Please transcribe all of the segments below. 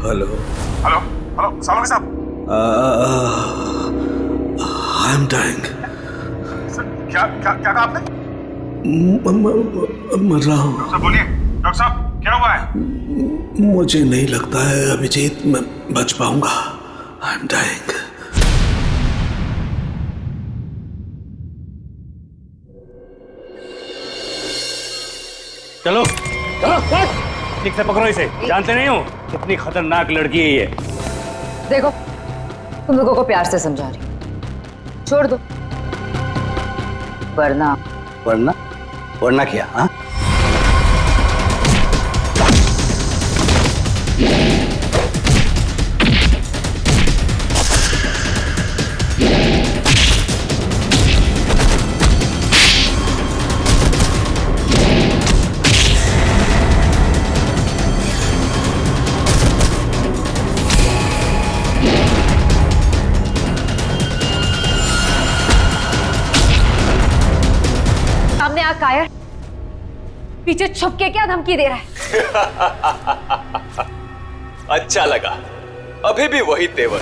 Hello hello hello सालों साहब। आई am dying. Sir क्या क्या क्या कहा आपने? मर रहा हूँ। डॉक्टर बोलिए, डॉक्टर साहब क्या हुआ है? मुझे नहीं लगता है अभिजीत मैं बच पाऊंगा। I am dying. चलो चलो ठीक से पकड़ो इसे। जानते नहीं हो कितनी खतरनाक लड़की है ये। देखो तुम लोगों को प्यार से समझा रही हूं, छोड़ दो वरना वरना वरना क्या? हाँ सामने आ कायर, पीछे छुप के क्या धमकी दे रहा है? अच्छा लगा, अभी भी वही तेवर।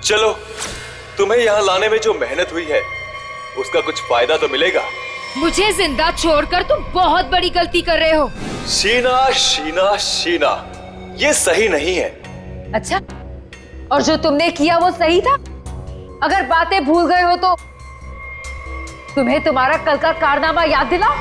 चलो, तुम्हें यहाँ लाने में जो मेहनत हुई है उसका कुछ फायदा तो मिलेगा। मुझे जिंदा छोड़कर तुम बहुत बड़ी गलती कर रहे हो। शीना शीना शीना, ये सही नहीं है। अच्छा, और जो तुमने किया वो सही था? अगर बातें भूल गए हो तो तुम्हें तुम्हारा कल का कारनामा याद दिलाओ।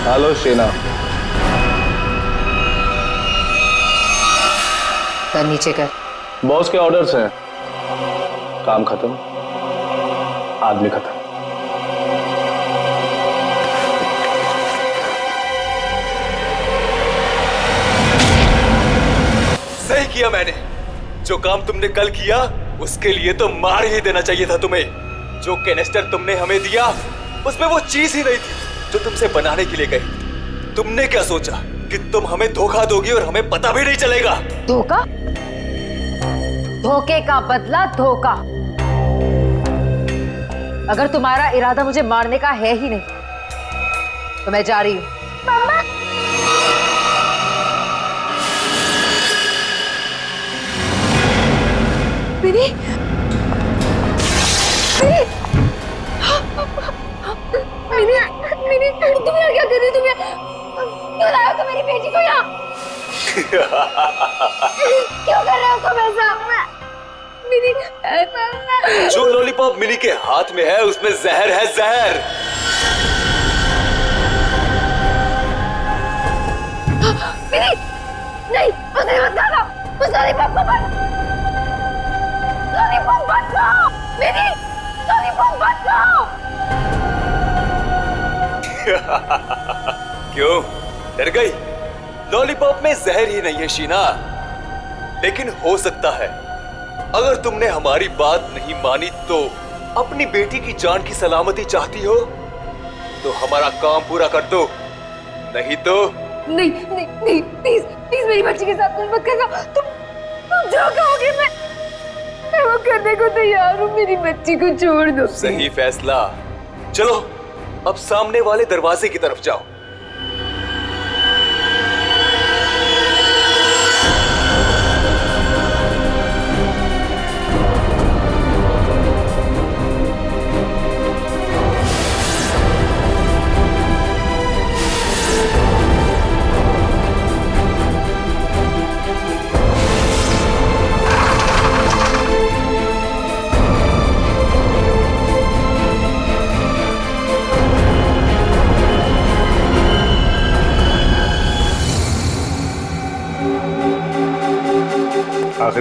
हेलो शीना। कर नीचे कर। बॉस के ऑर्डर्स हैं। काम खत्म, आदमी खत्म। सही किया मैंने। जो काम तुमने कल किया उसके लिए तो मार ही देना चाहिए था तुम्हें। जो कैनिस्टर तुमने हमें दिया उसमें वो चीज ही नहीं थी जो तुमसे बनाने के लिए गई। तुमने क्या सोचा कि तुम हमें धोखा दोगी और हमें पता भी नहीं चलेगा? धोखा? धोखे का बदला धोखा। अगर तुम्हारा इरादा मुझे मारने का है ही नहीं तो मैं जा रही हूं। मम्मा! मिनी! मिनी! मिनी! तुम यहाँ क्या कर रही हो? तुम क्यों लाए हो तुम मेरी बेटी को यहाँ? क्यों कर रहे हो तुम ऐसा? मिनी! जो लॉलीपॉप मिनी के हाथ में है उसमें जहर है, जहर। मिनी! नहीं, उसे मत खाना। उस लॉलीपॉप को मत। लॉलीपॉप मत खाओ। मिनी! लॉलीपॉप मत खाओ। क्यों डर गई? लॉलीपॉप में जहर ही नहीं है शीना, लेकिन हो सकता है अगर तुमने हमारी बात नहीं मानी तो अपनी बेटी की जान की सलामती चाहती हो तो हमारा काम पूरा कर दो, नहीं तो नहीं नहीं नहीं, प्लीज प्लीज मेरी बच्ची के साथ कुछ मत करना। तुम जो कहोगे मैं वो करने को तैयार हूँ। मेरी बच्ची को छोड़ दो। सही फैसला। चलो अब सामने वाले दरवाजे की तरफ जाओ।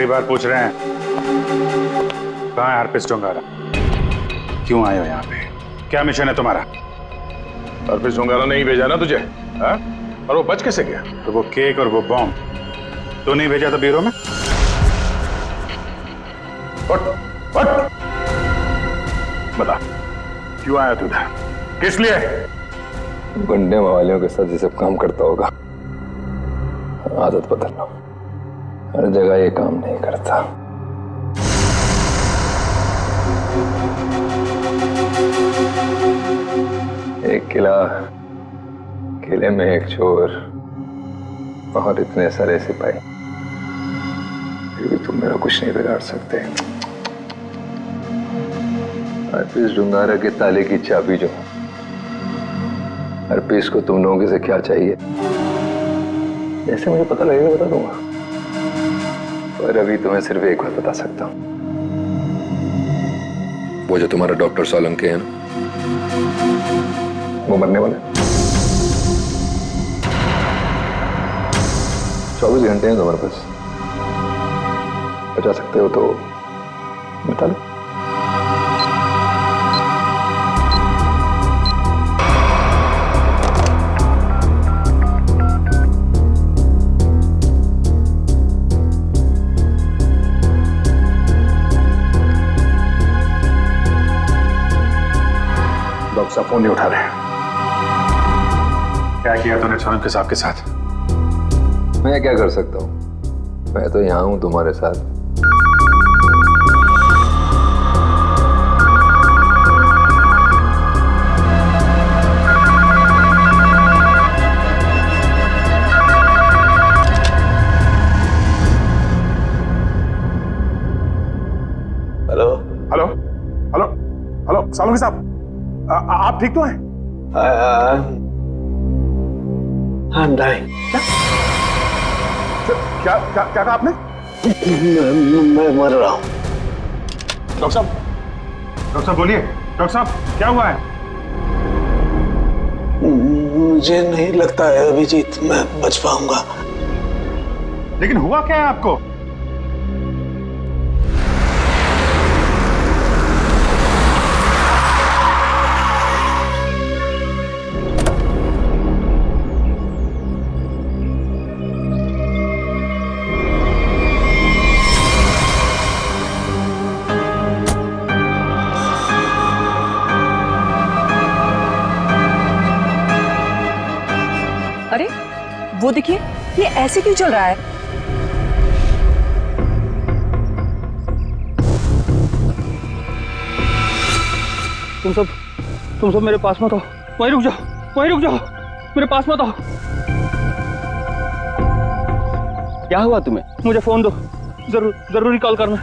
आखिरी बार पूछ रहे हैं, कहाँ है हरप्रीत डोंगारा? क्यों आए हो यहाँ पे? क्या मिशन है तुम्हारा? हरप्रीत डोंगारा ने ही भेजा ना तुझे, हाँ? और वो बच कैसे गया? तो वो केक और वो बॉम्ब तो नहीं भेजा था ब्यूरो में? उठ बता, क्यों आया तू इधर? किस लिए? गुंडे मवालियों के साथ ये सब काम करता होगा। आदत बदल लो, हर जगह ये काम नहीं करता। एक किला, किले में एक चोर और इतने सारे सिपाही, फिर भी तुम मेरा कुछ नहीं बिगाड़ सकते। हरप्रीत डोंगारा के ताले की चाबी जो, हरप्रीत को तुम लोगों से क्या चाहिए जैसे मुझे पता लगेगा बता दूंगा, पर अभी तुम्हें सिर्फ एक बात बता सकता हूं। वो जो तुम्हारा डॉक्टर सोलंकी है ना, वो मरने वाला है। 24 घंटे हैं तुम्हारे पास, बचा सकते हो तो बता लो। डॉक्टर साहब फोन नहीं उठा रहे। क्या किया तूने सोलंकी साहब के साथ? मैं क्या कर सकता हूं? मैं तो यहां हूं तुम्हारे साथ। Hello hello hello hello Solanki साहब, आप ठीक तो हैं? I'm dying. क्या क्या क्या कहा आपने? मैं मर रहा हूँ। डॉक्टर साहब बोलिए। डॉक्टर साहब क्या हुआ है? मुझे नहीं लगता है अभिजीत मैं बच पाऊंगा। लेकिन हुआ क्या है आपको? अरे वो देखिए, ये ऐसे क्यों चल रहा है? तुम सब मेरे पास मत आओ, वहीं रुक जाओ, मेरे पास मत आओ। क्या हुआ तुम्हें? मुझे फोन दो, जरूरी कॉल करना।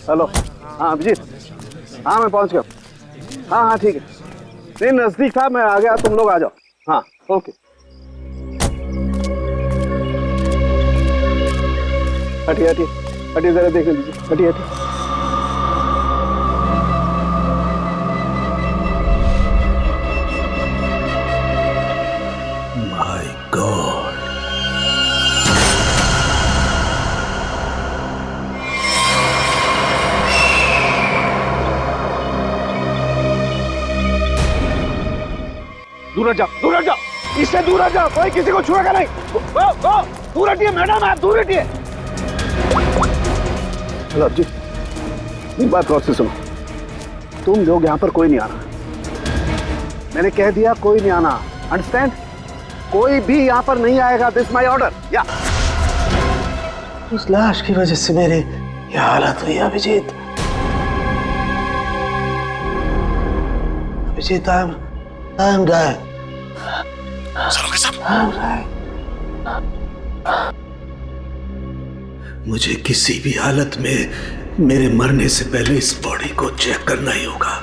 हेलो, हाँ अभिजीत, हाँ मैं पहुंच गया। हाँ हाँ ठीक है, नहीं नजदीक था, मैं आ गया, तुम लोग आ जाओ। हाँ ओके। हटिए जरा देख लीजिए, हटिए। माय गॉड, दूर हट जाओ, इससे दूर हट जाओ, कोई किसी को छुएगा नहीं। दूर हटिए मैडम, आप दूर हटिए। हेलो जी, एक बात गौर से सुनो, तुम लोग यहाँ पर कोई नहीं आना, मैंने कह दिया कोई नहीं आना, अंडरस्टैंड? कोई भी यहाँ पर नहीं आएगा, दिस माय ऑर्डर। या उस लाश की वजह से मेरी ये हालत हुई अभिजीत, आई एम डाइंग। सरोगे साहब, मुझे किसी भी हालत में मेरे मरने से पहले इस बॉडी को चेक करना ही होगा,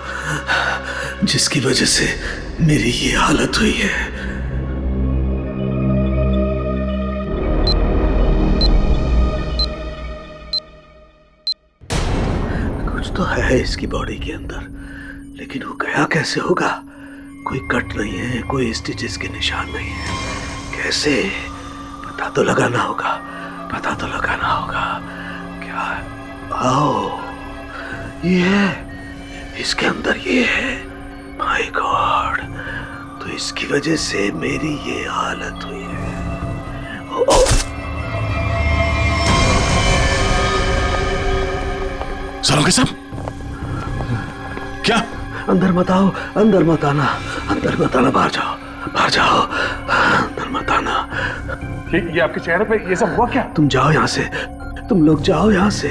जिसकी वजह से मेरी ये हालत हुई है। कुछ तो है इसकी बॉडी के अंदर, लेकिन वो गया कैसे होगा? कोई कट नहीं है, कोई स्टिचेस के निशान नहीं है। कैसे? पता तो लगाना होगा, पता तो लगाना होगा। क्या? आओ, ये है, इसके अंदर ये है। माय गॉड, तो इसकी वजह से मेरी ये हालत हुई है। सरोगे साहब, क्या? अंदर मत आओ, अंदर मत आना, अंदर मत आना, बाहर जाओ, बाहर जाओ, अंदर मत आना। ये आपके चेहरे पे ये सब हुआ क्या? तुम जाओ यहाँ से, तुम लोग जाओ यहाँ से।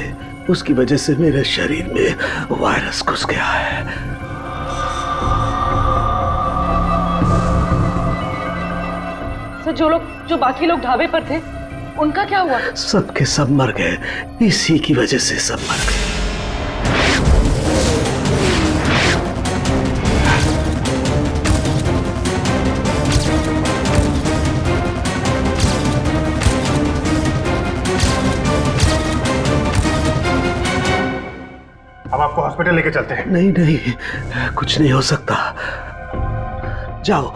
उसकी वजह से मेरे शरीर में वायरस घुस गया है। सर, जो बाकी लोग ढाबे पर थे, उनका क्या हुआ? सबके सब मर गए, इसी की वजह से सब मर गए। अब आपको हॉस्पिटल लेके चलते हैं। नहीं नहीं, कुछ नहीं हो सकता। जाओ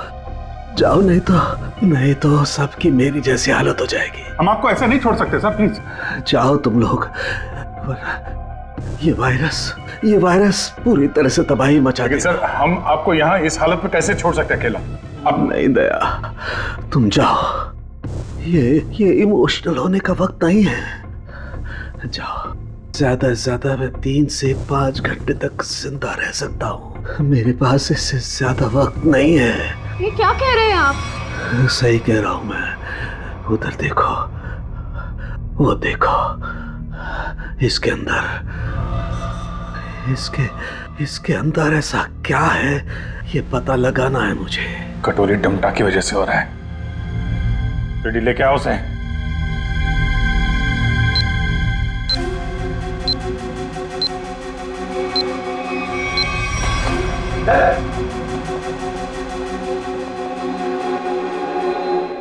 जाओ, नहीं तो सबकी मेरी जैसी हालत हो जाएगी। हम आपको ऐसे नहीं छोड़ सकते सर, प्लीज जाओ तुम लोग। ये वायरस पूरी तरह से तबाही मचा लेकिन देगा। सर, हम आपको यहाँ इस हालत में कैसे छोड़ सकते हैं अकेला? अब नहीं दया, तुम जाओ। ये इमोशनल होने का वक्त नहीं है। जाओ। ज्यादा से ज्यादा मैं 3 से 5 घंटे तक जिंदा रह सकता हूँ। मेरे पास इससे ज्यादा वक्त नहीं है। ये क्या कह रहे हैं आप? सही कह रहा हूँ मैं। उधर देखो, वो देखो, इसके इसके अंदर ऐसा क्या है, ये पता लगाना है मुझे। कटोरी डमटा की वजह से हो रहा है। रेडी लेके आओ उसे।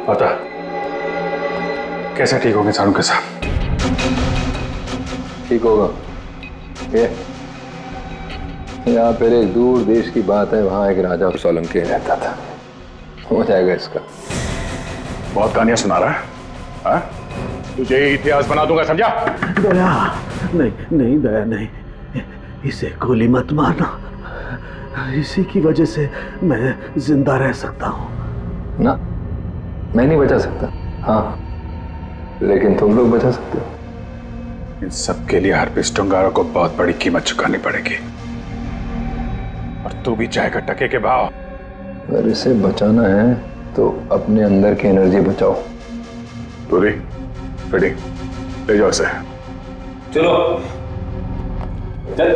पता कैसे ठीक होंगे सारू के साथ? ठीक होगा। ये यहाँ पर एक दूर देश की बात है, वहां एक राजा सोलंकी रहता था। हो जाएगा इसका। बहुत कहानियां सुना रहा है, हाँ? तुझे इतिहास बना दूंगा, समझा? दया नहीं दया नहीं, इसे गोली मत मारना। इसी की वजह से मैं जिंदा रह सकता हूँ। ना, मैं नहीं बचा सकता, हाँ, लेकिन तुम लोग बचा सकते हो। इन सब के लिए हार्पिस टुंगारा को बहुत बड़ी कीमत चुकानी पड़ेगी, और तू भी चाहेगा टके के भाव। अगर इसे बचाना है तो अपने अंदर की एनर्जी बचाओ। पूरी रेडी, ले जाओ इसे। चलो चल।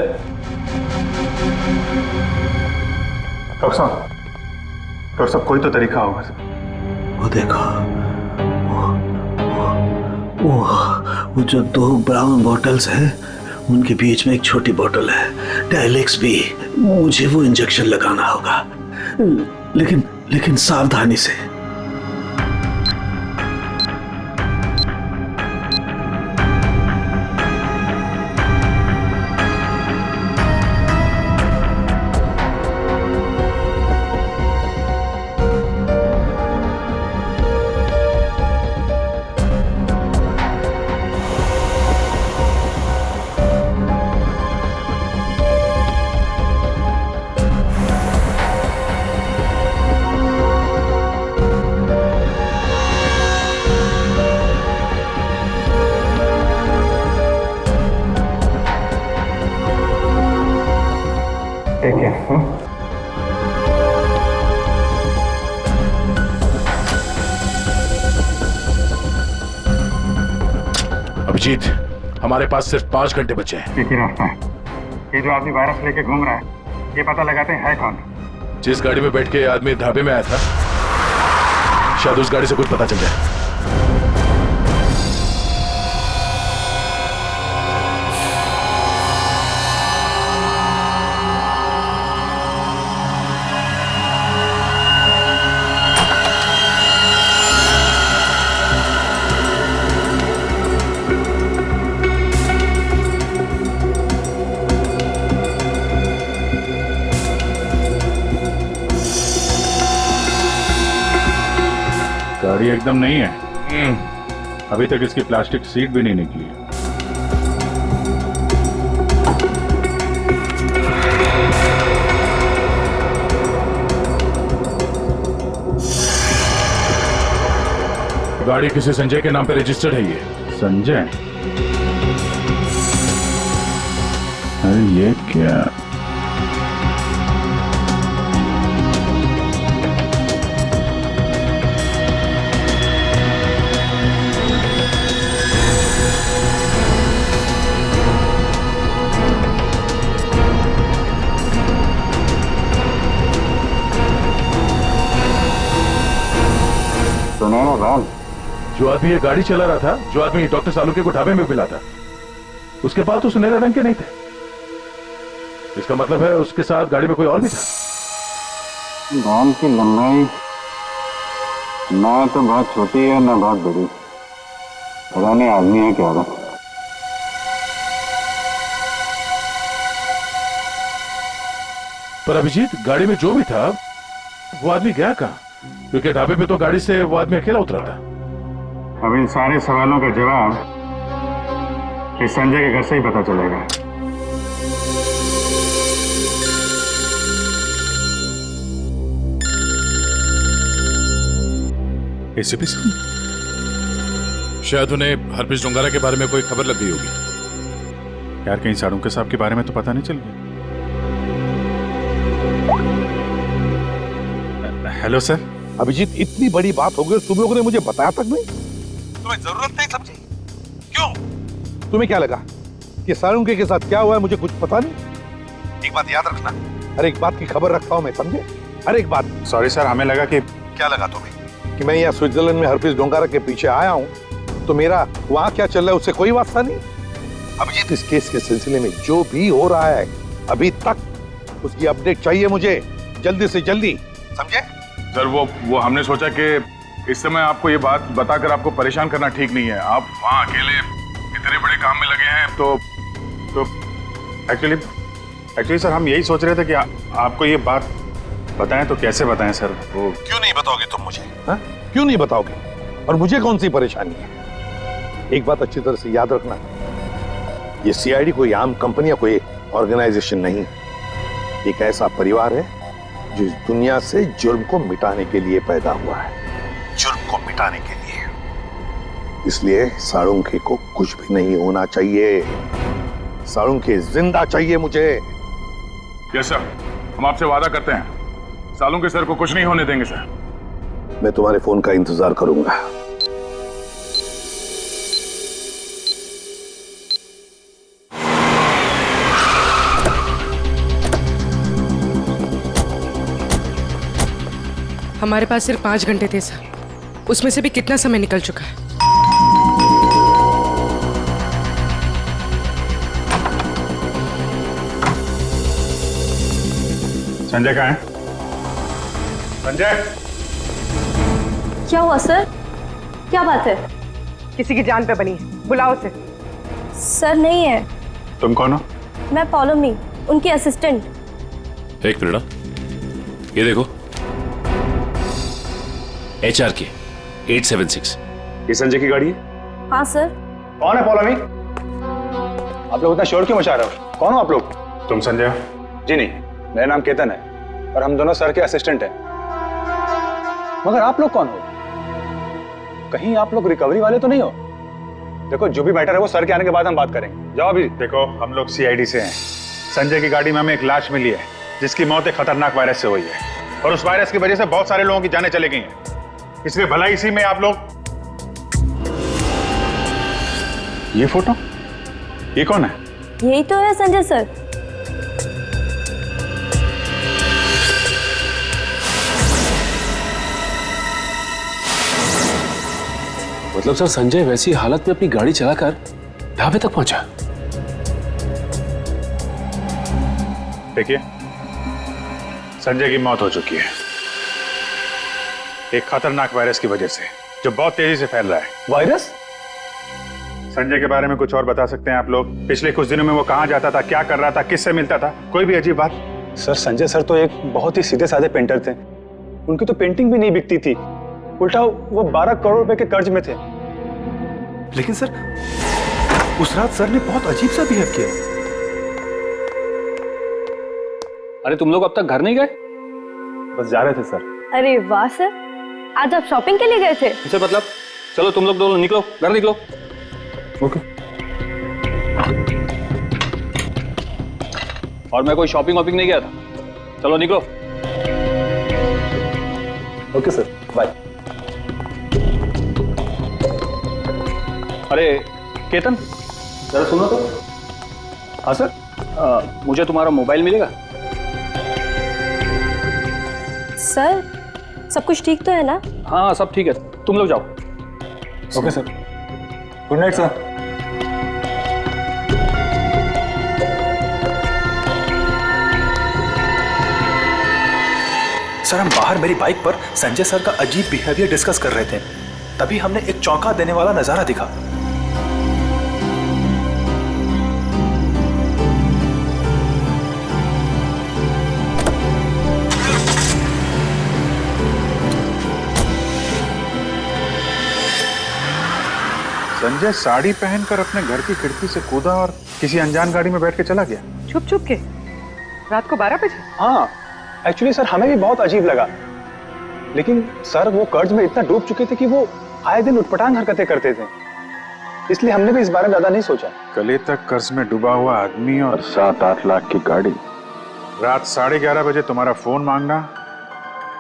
डॉक्टर साहब कोई तो तरीका होगा। वो देखो, वो जो 2 ब्राउन बॉटल्स हैं, उनके बीच में एक छोटी बोतल है, डायलेक्स भी। मुझे वो इंजेक्शन लगाना होगा, लेकिन सावधानी से। अभिजीत, हमारे पास सिर्फ 5 घंटे बचे हैं। एक ही रास्ता है, ये जो आदमी वायरस लेके घूम रहा है, ये पता लगाते हैं है कौन। जिस गाड़ी में बैठ के आदमी ढाबे में आया था, शायद उस गाड़ी से कुछ पता चल जाए। गाड़ी एकदम नहीं है। अभी तक इसकी प्लास्टिक सीट भी नहीं निकली है। गाड़ी किसी संजय के नाम पे रजिस्टर्ड है ये। संजय? अरे ये क्या? जो आदमी ये गाड़ी चला रहा था, जो आदमी डॉक्टर सालुके को ढाबे में मिला था, उसके पास तो सुनहरे रंग के नहीं थे। इसका मतलब है उसके साथ गाड़ी में कोई और भी था। गाल की लंबाई ना तो बहुत छोटी है ना बहुत बड़ी, पता नहीं आदमी है क्या था। पर अभिजीत, गाड़ी में जो भी था वो आदमी गया कहां? क्योंकि ढाबे पे तो गाड़ी से वो आदमी अकेला उतरा था। अब इन सारे सवालों का जवाब इस संजय के घर से ही पता चलेगा। एसीपी साहब, शायद उन्हें हरप्रीत डोंगारा के बारे में कोई खबर लग गई होगी। यार कहीं साड़ुंके साहब के बारे में तो पता नहीं चल गया? Hello sir. अभिजीत, इतनी बड़ी बात हो गई, तुम लोगों ने मुझे बताया तक नहीं? तुम्हें जरूरत नहीं समझी? क्यों? तुम्हें क्या लगा कि साळुंके के साथ क्या हुआ है मुझे कुछ पता नहीं? एक बात याद रखना, हर एक बात की खबर रखता हूं मैं, समझे? हर एक बात। सॉरी सर, हमें लगा कि... क्या लगा तुम्हें? कि मैं यहाँ स्विट्जरलैंड में हरप्रीत डोंगारा के पीछे आया हूँ, तो मेरा वहां क्या चल रहा है उससे कोई वास्ता नहीं? अभिजीत, इस केस के सिलसिले में जो भी हो रहा है अभी तक, उसकी अपडेट चाहिए मुझे, जल्दी से जल्दी, समझे? सर वो हमने सोचा कि इस समय आपको ये बात बताकर आपको परेशान करना ठीक नहीं है। आप वहाँ अकेले इतने बड़े काम में लगे हैं, तो एक्चुअली सर हम यही सोच रहे थे कि आपको ये बात बताएं तो कैसे बताएं सर? वो क्यों नहीं बताओगे तुम मुझे? हाँ? क्यों नहीं बताओगे? और मुझे कौन सी परेशानी है? एक बात अच्छी तरह से याद रखना, ये सीआईडी कोई आम कंपनी या कोई ऑर्गेनाइजेशन नहीं, एक ऐसा परिवार है जो इस दुनिया से जुर्म को मिटाने के लिए पैदा हुआ है, जुर्म को मिटाने के लिए। इसलिए साळुंके को कुछ भी नहीं होना चाहिए, साळुंके जिंदा चाहिए मुझे। यस सर, हम आपसे वादा करते हैं साळुंके सर को कुछ नहीं होने देंगे सर। मैं तुम्हारे फोन का इंतजार करूंगा। हमारे पास सिर्फ 5 घंटे थे सर, उसमें से भी कितना समय निकल चुका है। संजय कहाँ है? संजय! क्या हुआ सर? क्या बात है? किसी की जान पे बनी है, बुलाओ उसे। सर नहीं है। तुम कौन हो? मैं पौलमी, उनकी असिस्टेंट। एक मिनट, ये देखो, HRK 876। ये संजय की गाड़ी है? हाँ सर। कौन है पौलमी? आप लोग इतना शोर क्यों मचा रहे हो? कौन हो आप लोग? तुम संजय? जी नहीं, मेरा नाम केतन है और हम दोनों सर के असिस्टेंट हैं। मगर आप लोग कौन हो? कहीं आप लोग रिकवरी वाले तो नहीं हो? देखो, जो भी मैटर है वो सर के आने के बाद हम बात करेंगे। जाओ अभी। देखो, हम लोग CID से हैं। संजय की गाड़ी में हमें एक लाश मिली है जिसकी मौत एक खतरनाक वायरस से हुई है, और उस वायरस की वजह से बहुत सारे लोगों की जानें चली गई हैं। इसलिए भला इसी में आप लोग... ये फोटो, ये कौन है? यही तो है संजय सर। मतलब सर संजय वैसी हालत में अपनी गाड़ी चलाकर ढाबे तक पहुंचा? देखिए, संजय की मौत हो चुकी है एक खतरनाक वायरस की वजह से, जो बहुत तेजी से फैल रहा है। वायरस? संजय के बारे में कुछ और बता सकते हैं आप लोग? पिछले कुछ दिनों में वो कहाँ जाता था, क्या कर रहा था, किससे मिलता था? कोई भी अजीब बात? सर संजय सर तो एक बहुत ही सीधे साधे पेंटर थे। उनकी तो पेंटिंग भी नहीं बिकती थी, उल्टा वो 12 करोड़ रुपए के कर्ज में थे। लेकिन सर उस रात सर ने बहुत अजीब सा बिहेव किया। अरे तुम लोग अब तक घर नहीं गए? बस जा रहे थे सर। अरे वाह सर, आज आप शॉपिंग के लिए गए थे? इसे मतलब चलो तुम लोग दोनों निकलो, घर निकलो। ओके। और मैं कोई शॉपिंग वॉपिंग नहीं गया था, चलो निकलो। Okay sir, bye. अरे केतन, जरा सुनो तो। हाँ सर, मुझे तुम्हारा मोबाइल मिलेगा? सर सब कुछ ठीक तो है ना? हाँ सब ठीक है, तुम लोग जाओ। Okay sir, good night sir. Sir हम बाहर मेरी बाइक पर संजय सर का अजीब बिहेवियर डिस्कस कर रहे थे, तभी हमने एक चौंका देने वाला नजारा दिखा। संजय साड़ी पहनकर अपने घर की खिड़की से कूदा और किसी अनजान गाड़ी में बैठ के चला गया। छुप छुप के रात को 12 बजे? हाँ एक्चुअली सर हमें भी बहुत अजीब लगा, लेकिन सर वो कर्ज में इतना डूब चुके थे कि वो आए दिन उटपटांग हरकतें करते थे, इसलिए हमने भी इस बारे में ज्यादा नहीं सोचा। कल तक कर्ज में डूबा हुआ आदमी और 7-8 लाख की गाड़ी, रात 11:30 बजे तुम्हारा फोन मांगना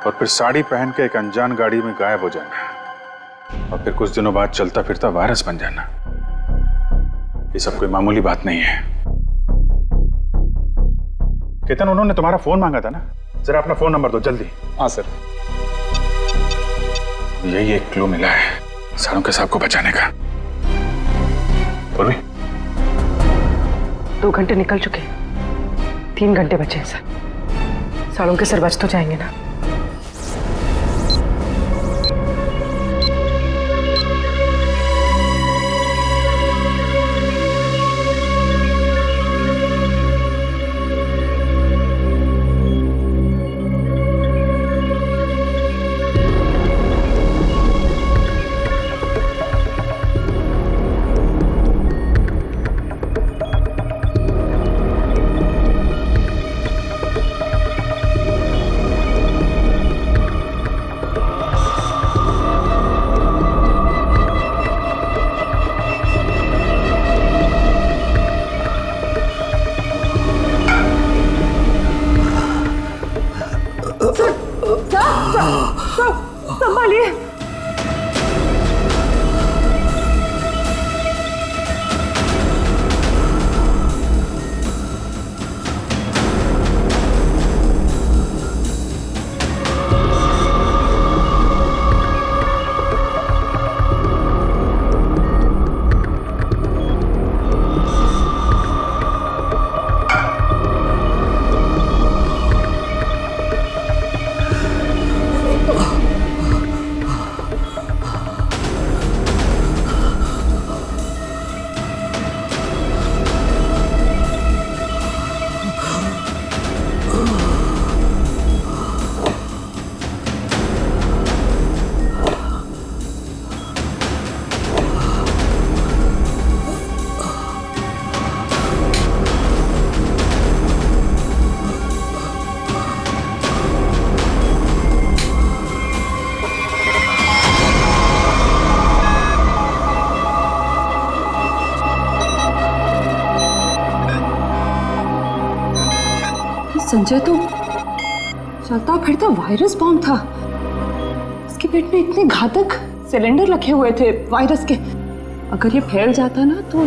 और फिर साड़ी पहन के एक अनजान गाड़ी में गायब हो जाना और फिर कुछ दिनों बाद चलता फिरता वायरस बन जाना, ये सब कोई मामूली बात नहीं है। केतन, उन्होंने तुम्हारा फोन मांगा था ना? जरा अपना फोन नंबर दो जल्दी। हाँ सर। यही एक क्लू मिला है सालों साहब को बचाने का। पूर्वी, 2 घंटे निकल चुके, 3 घंटे बचे हैं सर। सालों के सर बच तो जाएंगे ना? संभालिए। संजय तो चलता फिरता वायरस बॉम्ब था। इसके पेट में इतने घातक सिलेंडर रखे हुए थे वायरस के, अगर ये फैल जाता ना तो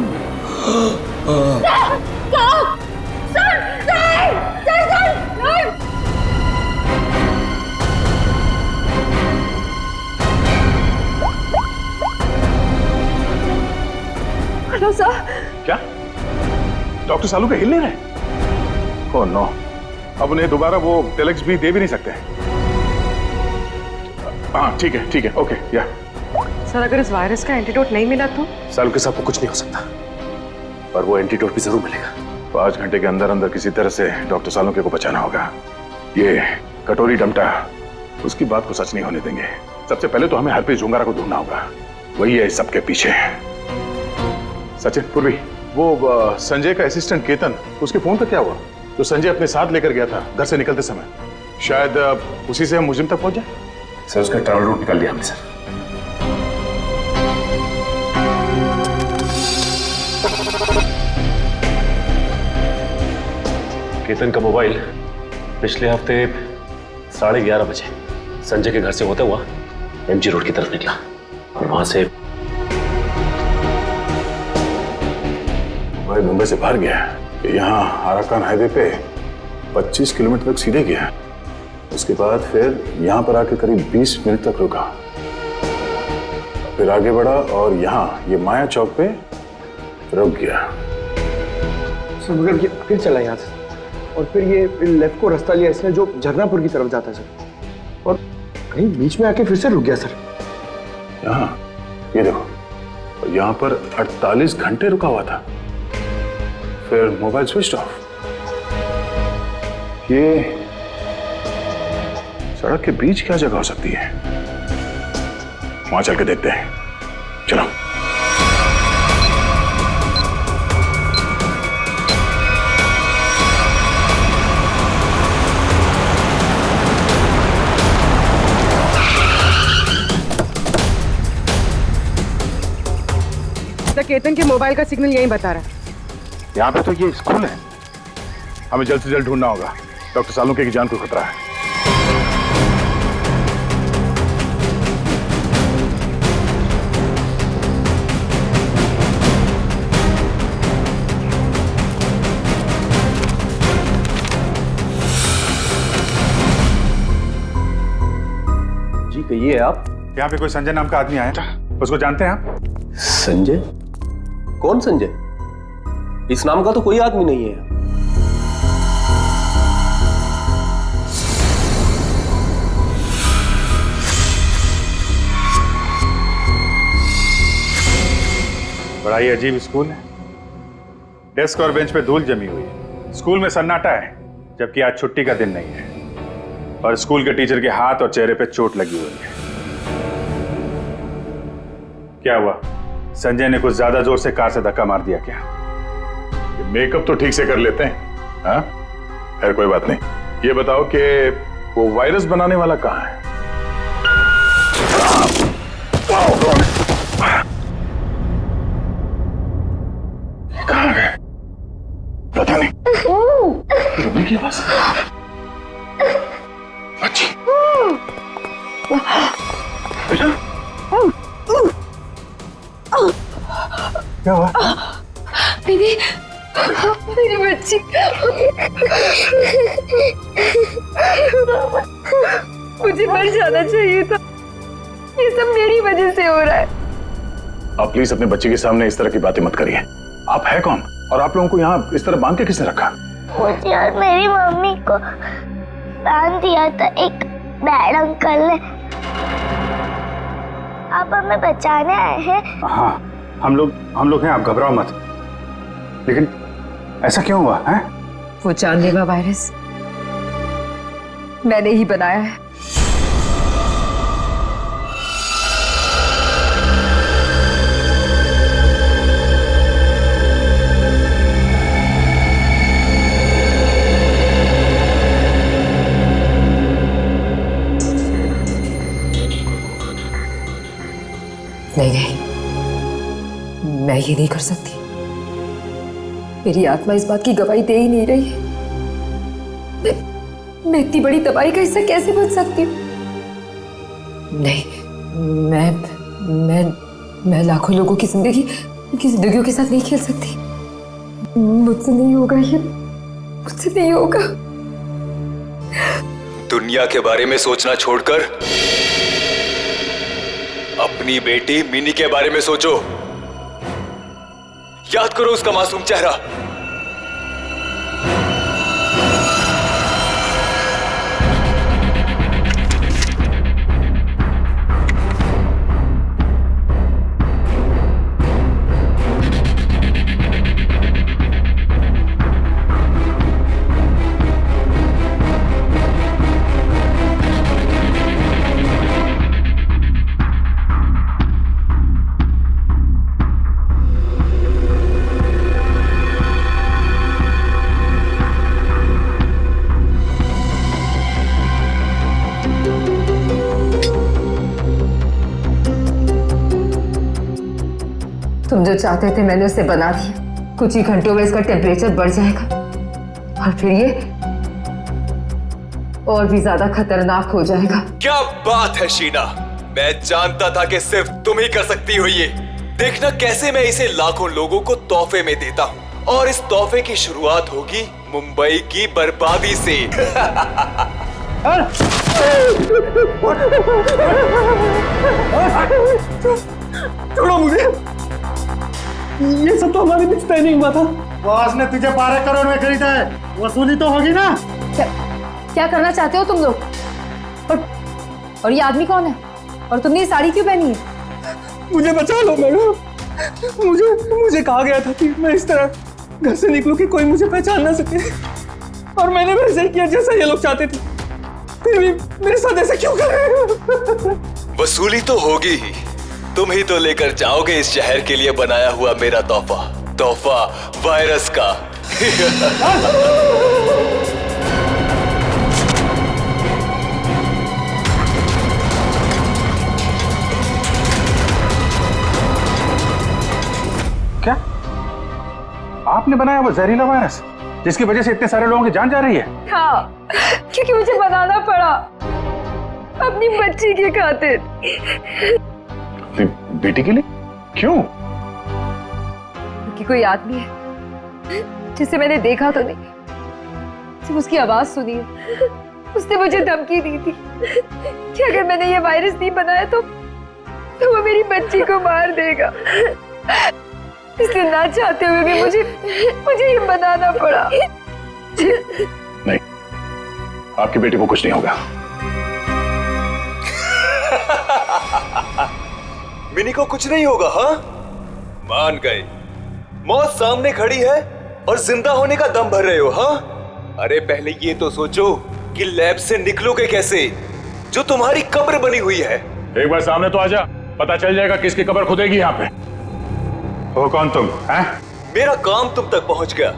हेलो सर। क्या डॉक्टर सालू के हिल नहीं रहे? ओह नो, अब उन्हें दोबारा वो टेलेक्स भी दे भी नहीं सकते। हाँ ठीक है ओके या। सर अगर इस वायरस का एंटीडोट नहीं मिला तो? सालू के साथ को कुछ नहीं हो सकता, पर वो एंटीडोट भी जरूर मिलेगा। 5 घंटे के अंदर अंदर किसी तरह से डॉक्टर सालुंके को बचाना होगा। ये कटोरी डमटा उसकी बात को सच नहीं होने देंगे। सबसे पहले तो हमें हरप्रीत झुंगारा को ढूंढना होगा, वही है इस सबके पीछे। सचिन, पूर्वी, वो संजय का असिस्टेंट केतन, उसके फोन का क्या हुआ? तो संजय अपने साथ लेकर गया था घर से निकलते समय, शायद उसी से हम मुजिम तक पहुंच जाए। सर उसका ट्रैवल रूट निकाल लिया हमने सर। केतन का मोबाइल पिछले हफ्ते 11:30 बजे संजय के घर से होता हुआ एमजी रोड की तरफ निकला और वहां से मोबाइल मुंबई से बाहर गया, यहाँ आराकान हाईवे पे 25 किलोमीटर तक सीधे गया। उसके बाद फिर यहाँ पर आके करीब 20 मिनट तक रुका, फिर आगे बढ़ा और यहाँ ये माया चौक पे रुक गया। सर मगर ये फिर चला यहाँ से और फिर ये लेफ्ट को रास्ता लिया इसने जो झरनापुर की तरफ जाता है सर, और कहीं बीच में आके फिर से रुक गया सर। यहाँ ये देखो, यहाँ पर 48 घंटे रुका हुआ था, फिर मोबाइल स्विच ऑफ। ये सड़क के बीच क्या जगह हो सकती है? वहां चल के देखते हैं, चलो। केतन के मोबाइल का सिग्नल यही बता रहा है। यहाँ पे तो ये स्कूल है, हमें जल्द से जल्द ढूंढना होगा। डॉक्टर सालुंके की जान को खतरा है। जी कहिए आप। यहाँ पे कोई संजय नाम का आदमी आया था, उसको जानते हैं आप? संजय? कौन संजय? इस नाम का तो कोई आदमी नहीं है। बड़ा ही अजीब स्कूल है। डेस्क और बेंच पे धूल जमी हुई है। स्कूल में सन्नाटा है, जबकि आज छुट्टी का दिन नहीं है, और स्कूल के टीचर के हाथ और चेहरे पे चोट लगी हुई है। क्या हुआ? संजय ने कुछ ज्यादा जोर से कार से धक्का मार दिया क्या? मेकअप तो ठीक से कर लेते हैं, हाँ? खैर कोई बात नहीं। ये बताओ कि वो वायरस बनाने वाला कहाँ है? कहाँ गए? पता नहीं। रुकने की आवाज। अच्छी। बेटा? क्या हुआ? दीदी, मेरी बच्ची। मुझे मर जाना चाहिए था। ये सब मेरी वजह से हो रहा है। आप प्लीज अपने बच्चे के सामने इस तरह की बातें मत करिए। आप है कौन? और आप लोगों को यहाँ इस तरह बांध के किसने रखा? मुझे और मेरी मम्मी को बांध दिया था एक बैड अंकल ने। आप हमें बचाने आए हैं? हाँ, हम लोग हैं, आप घबराओ मत। लेकिन ऐसा क्यों हुआ है? वो जानलेवा वायरस मैंने ही बनाया है। नहीं, मैं ये नहीं कर सकती। मेरी आत्मा इस बात की गवाही दे ही नहीं रही है। मैं इतनी बड़ी तबाही का हिस्सा कैसे बन सकती हूँ? नहीं, मैं लाखों लोगों की जिंदगी, उनकी जिंदगियों के साथ नहीं खेल सकती। मुझसे नहीं होगा ये, मुझसे नहीं होगा। दुनिया के बारे में सोचना छोड़कर अपनी बेटी मिनी के बारे में सोचो। याद करो उसका मासूम चेहरा। तुम जो चाहते थे मैंने उसे बना दिया। कुछ ही घंटों में इसका टेम्परेचर बढ़ जाएगा और फिर ये और भी ज्यादा खतरनाक हो जाएगा। क्या बात है शीना, मैं जानता था कि सिर्फ तुम ही कर सकती हो ये। देखना कैसे मैं इसे लाखों लोगों को तोहफे में देता हूँ और इस तोहफे की शुरुआत होगी मुंबई की बर्बादी से। छोड़ो मुझे, ये सब तो हमारे बीच तय नहीं हुआ था। बॉस ने तुझे 12 करोड़ में खरीदा है, वसूली तो होगी ना। क्या करना चाहते हो तुम लोग? और ये आदमी कौन है? और तुमने ये साड़ी क्यों पहनी है? मुझे बचा लो मैडम। मुझे कहा गया था कि मैं इस तरह घर से निकलूं कि कोई मुझे पहचान ना सके, और मैंने वैसे ही किया जैसा ये लोग चाहते थे। फिर भी मेरे साथ ऐसा क्यों कर रहे हो? वसूली तो होगी ही, तुम ही तो लेकर जाओगे इस शहर के लिए बनाया हुआ मेरा तोहफा वायरस का। क्या आपने बनाया वो जहरीला वायरस जिसकी वजह से इतने सारे लोगों की जान जा रही है? हाँ, क्योंकि मुझे बनाना पड़ा अपनी बच्ची की खातिर। बेटी के लिए? क्यों? क्योंकि कोई आदमी है जिसे मैंने देखा तो नहीं, सिर्फ उसकी आवाज सुनी है। उसने मुझे धमकी दी थी कि अगर मैंने ये वायरस नहीं बनाया तो वो मेरी बच्ची को मार देगा। इसलिए ना चाहते हुए भी मुझे ये बनाना पड़ा। नहीं, आपकी बेटी को कुछ नहीं होगा। मिनी को कुछ नहीं होगा? हाँ, मान गए। मौत सामने खड़ी है और जिंदा होने का दम भर रहे हो? हाँ, अरे पहले ये तो सोचो कि लैब से निकलोगे कैसे, जो तुम्हारी कब्र बनी हुई है। एक बार सामने तो आजा, पता चल जाएगा किसकी कब्र खुदेगी यहाँ पे। हो कौन तुम? हैं? मेरा काम तुम तक पहुंच गया,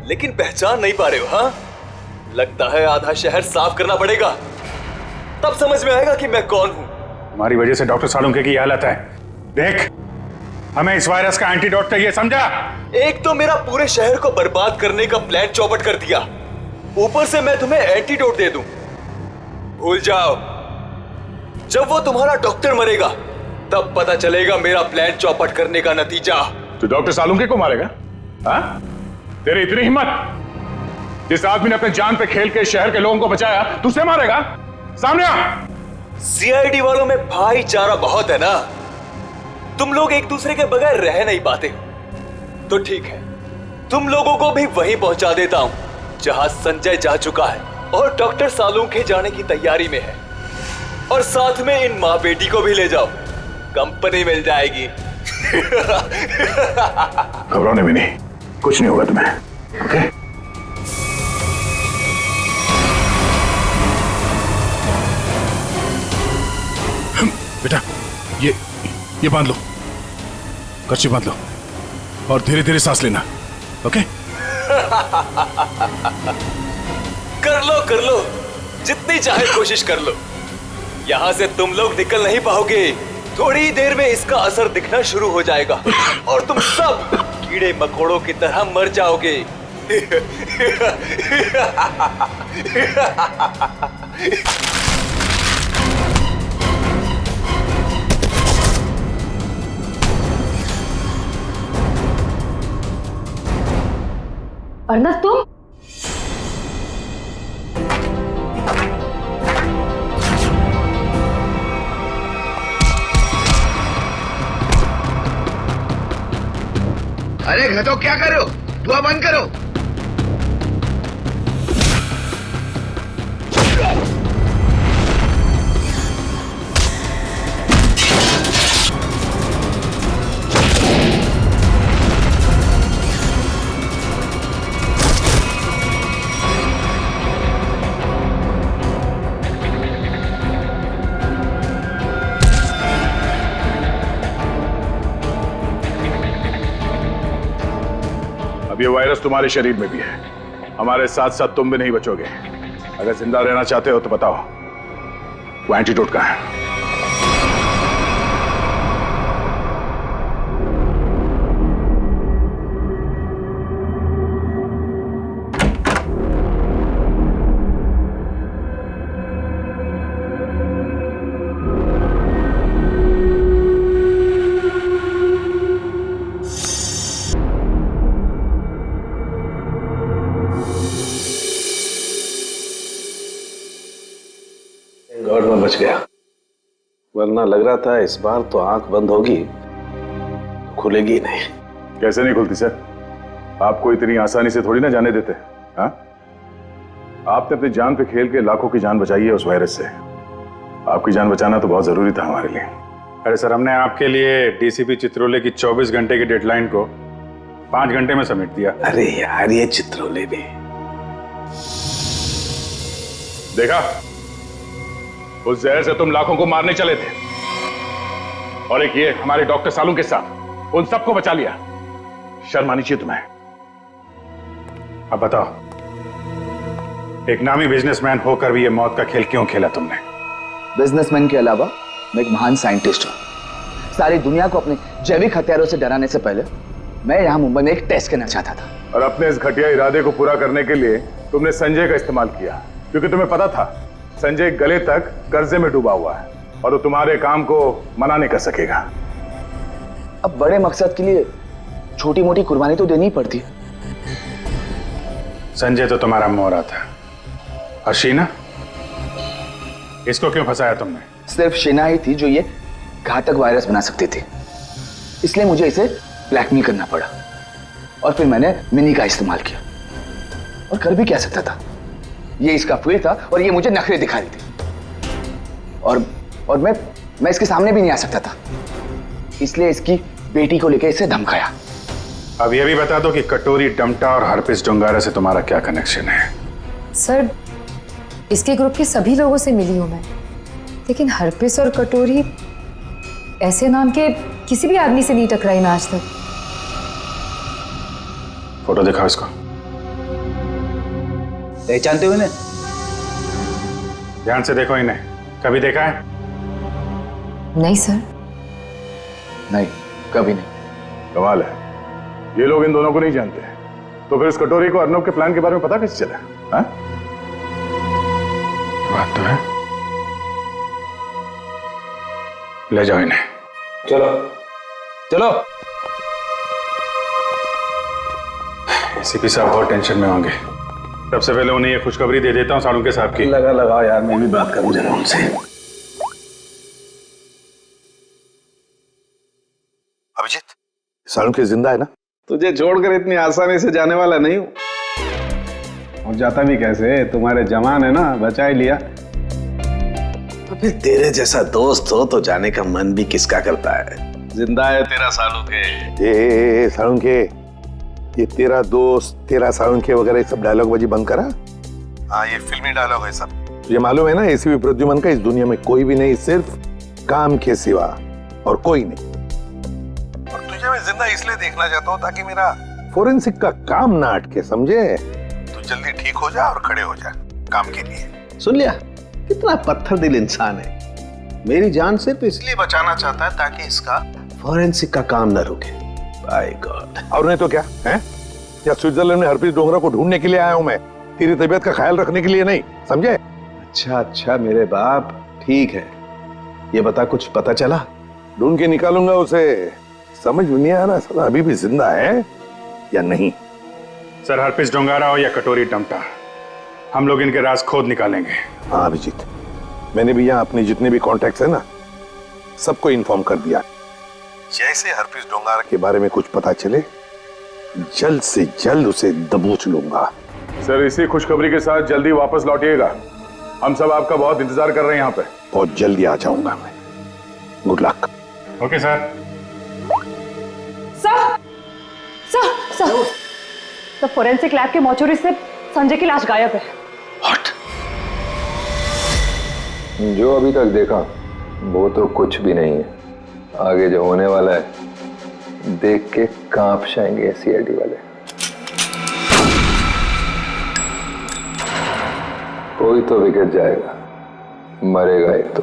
लेकिन पहचान नहीं पा रहे हो? हाँ, लगता है आधा शहर साफ करना पड़ेगा, तब समझ में आएगा कि मैं कौन हूं। हमारी वजह से डॉक्टर सालुंके की हालत है। देख, हमें इस वायरस का एंटीडोट चाहिए, समझा? एक तो मेरा पूरे शहर को बर्बाद करने का प्लान चौपट कर दिया, ऊपर से मैं तुम्हें एंटीडोट दे दूं। भूल जाओ, जब वो तुम्हारा डॉक्टर मरेगा तब पता चलेगा मेरा प्लान चौपट करने का नतीजा। तो डॉक्टर सालुंके को मारेगा? हाँ? तेरी इतनी हिम्मत? जिस आदमी ने अपने जान पे खेल के शहर के लोगों को बचाया, तू उसे मारेगा? सामने आ। सीआईडी वालों में भाईचारा बहुत है ना, तुम लोग एक दूसरे के बगैर रह नहीं पाते हो। तो ठीक है, तुम लोगों को भी वहीं पहुंचा देता हूं जहां संजय जा चुका है और डॉक्टर सालुंके जाने की तैयारी में है। और साथ में इन माँ बेटी को भी ले जाओ, कंपनी मिल जाएगी। घबराने भी नहीं, कुछ नहीं होगा तुम्हें। ओके? बेटा, ये बांध लो, कर्ची बांध लो और धीरे धीरे सांस लेना। ओके? कर लो, जितनी चाहे कोशिश कर लो। यहां से तुम लोग निकल नहीं पाओगे, थोड़ी ही देर में इसका असर दिखना शुरू हो जाएगा और तुम सब कीड़े मकोड़ों की तरह मर जाओगे। अर्नब, तुम? अरे घटो, क्या कर रहे हो? दुआ बंद करो। अब ये वायरस तुम्हारे शरीर में भी है, हमारे साथ साथ तुम भी नहीं बचोगे। अगर जिंदा रहना चाहते हो तो बताओ, वो एंटीडोट कहाँ है? गॉड में बच गया, वरना लग रहा था इस बार तो आंख बंद होगी, खुलेगी नहीं। कैसे नहीं खुलती सर? आपको इतनी आसानी से थोड़ी ना जाने देते। हाँ, आपने अपनी जान पे खेल के लाखों की जान बचाई है उस वायरस से। आपकी जान बचाना तो बहुत जरूरी था हमारे लिए। अरे सर, हमने आपके लिए डीसीपी चित्रोले की 24 घंटे की डेडलाइन को 5 घंटे में समेट दिया। अरे यार, ये चित्रोले भी देखा, उस जहर से तुम लाखों को मारने चले थे, और एक ये हमारे डॉक्टर सालू के साथ उन सबको बचा लिया। शर्म आनी चाहिए तुम्हें। अब बताओ, एक नामी बिजनेसमैन होकर भी ये मौत का खेल क्यों खेला तुमने? बिजनेसमैन के अलावा मैं एक महान साइंटिस्ट हूं। सारी दुनिया को अपने जैविक हथियारों से डराने से पहले मैं यहां मुंबई में एक टेस्ट करना चाहता था। और अपने इस घटिया इरादे को पूरा करने के लिए तुमने संजय का इस्तेमाल किया, क्योंकि तुम्हें पता था संजय गले तक कर्जे में डूबा हुआ है और वो तुम्हारे काम को मना नहीं कर सकेगा। अब बड़े मकसद के लिए छोटी मोटी कुर्बानी तो देनी ही पड़ती है। संजय तो तुम्हारा मोहरा था, और शीना, इसको क्यों फंसाया तुमने? सिर्फ शीना ही थी जो ये घातक वायरस बना सकती थी, इसलिए मुझे इसे ब्लैकमेल करना पड़ा। और फिर मैंने मिनी का इस्तेमाल किया, और कर भी क्या सकता था, ये इसका फील्ड था और ये मुझे नखरे दिखा रही थी। और मैं इसके सामने भी नहीं आ सकता था, इसलिए इसकी बेटी को लेकर इसे धमकाया। अब ये भी बता दो कि कटोरी डमटा और हरपिस डोंगारा से तुम्हारा क्या कनेक्शन है? सर, इसके ग्रुप के सभी लोगों से मिली हूं मैं, लेकिन हरपिस और कटोरी ऐसे नाम के किसी भी आदमी से नहीं टकराई मैं आज तक। फोटो दिखाओ इसको। पहचानते हो इन्हें? ध्यान से देखो इन्हें, कभी देखा है? नहीं सर। नहीं, कभी नहीं। कमाल है, ये लोग इन दोनों को नहीं जानते, तो फिर उस कटोरी को अर्नब के प्लान के बारे में पता कैसे चला? हाँ? बात तो है। ले जाओ इन्हें। चलो चलो। एसीपी साहब बहुत टेंशन में होंगे। सबसे पहले उन्हें ये खुशखबरी दे देता हूँ सालुंके साहब की। लगा यार, मैं भी बात करूं जरा उनसे। अभिजीत, सालुंके जिंदा है ना? तुझे छोड़कर इतनी आसानी से जाने वाला नहीं हूं। और जाता भी कैसे, तुम्हारे जवान है ना, बचा ही लिया। तो फिर तेरे जैसा दोस्त हो तो जाने का मन भी किसका करता है। जिंदा है तेरा सालुंके। सालुंके, ये तेरा दोस्त, तेरा सालुंके वगैरह सब डायलॉग बाजी बंद करा। हाँ, ये फिल्मी डायलॉग है सब। ये मालूम है ना, एसीपी प्रद्युमन का इस दुनिया में कोई भी नहीं, सिर्फ काम के सिवा और कोई नहीं। और तुझे मैं जिंदा इसलिए देखना चाहता हूँ ताकि मेरा फोरेंसिक का काम ना अटके, समझे? तू जल्दी ठीक हो जा और खड़े हो जा काम के लिए। सुन लिया, कितना पत्थर दिल इंसान है। मेरी जान सिर्फ इसलिए बचाना चाहता है ताकि इसका फोरेंसिक का काम न रुके। Bye God. और नहीं तो क्या है? या स्विट्जरलैंड में हरप्रीत डोंगरा को ढूंढने के लिए आया हूं मैं, तेरी तबीयत का ख्याल रखने के लिए नहीं, समझे? अच्छा मेरे बाप, ठीक है। ये बता, कुछ पता चला? ढूंढ के निकालूंगा उसे। समझ में नहीं आ रहा साला अभी भी जिंदा है या नहीं। सर, हरपिस डोंगारा हो या कटोरी डमटा, हम लोग इनके राज खोद निकालेंगे। हाँ अभिजीत, मैंने भी यहाँ अपने जितने भी कॉन्टैक्ट्स है ना, सबको इन्फॉर्म कर दिया। जैसे हरप्रीत डोंगारा के बारे में कुछ पता चले जल्द से जल्द उसे दबोच लूंगा। सर इसी खुशखबरी के साथ जल्दी वापस लौटिएगा। हम सब आपका बहुत इंतजार कर रहे हैं यहाँ पे। बहुत जल्दी आ जाऊंगा मैं। Good luck. Okay sir. Sir forensic lab के मॉर्चरी से संजय की लाश गायब है। जो अभी तक देखा वो तो कुछ भी नहीं है। आगे जो होने वाला है देख के कांप जाएंगे सीआईडी वाले। कोई तो बिगड़ जाएगा, मरेगा एक तो।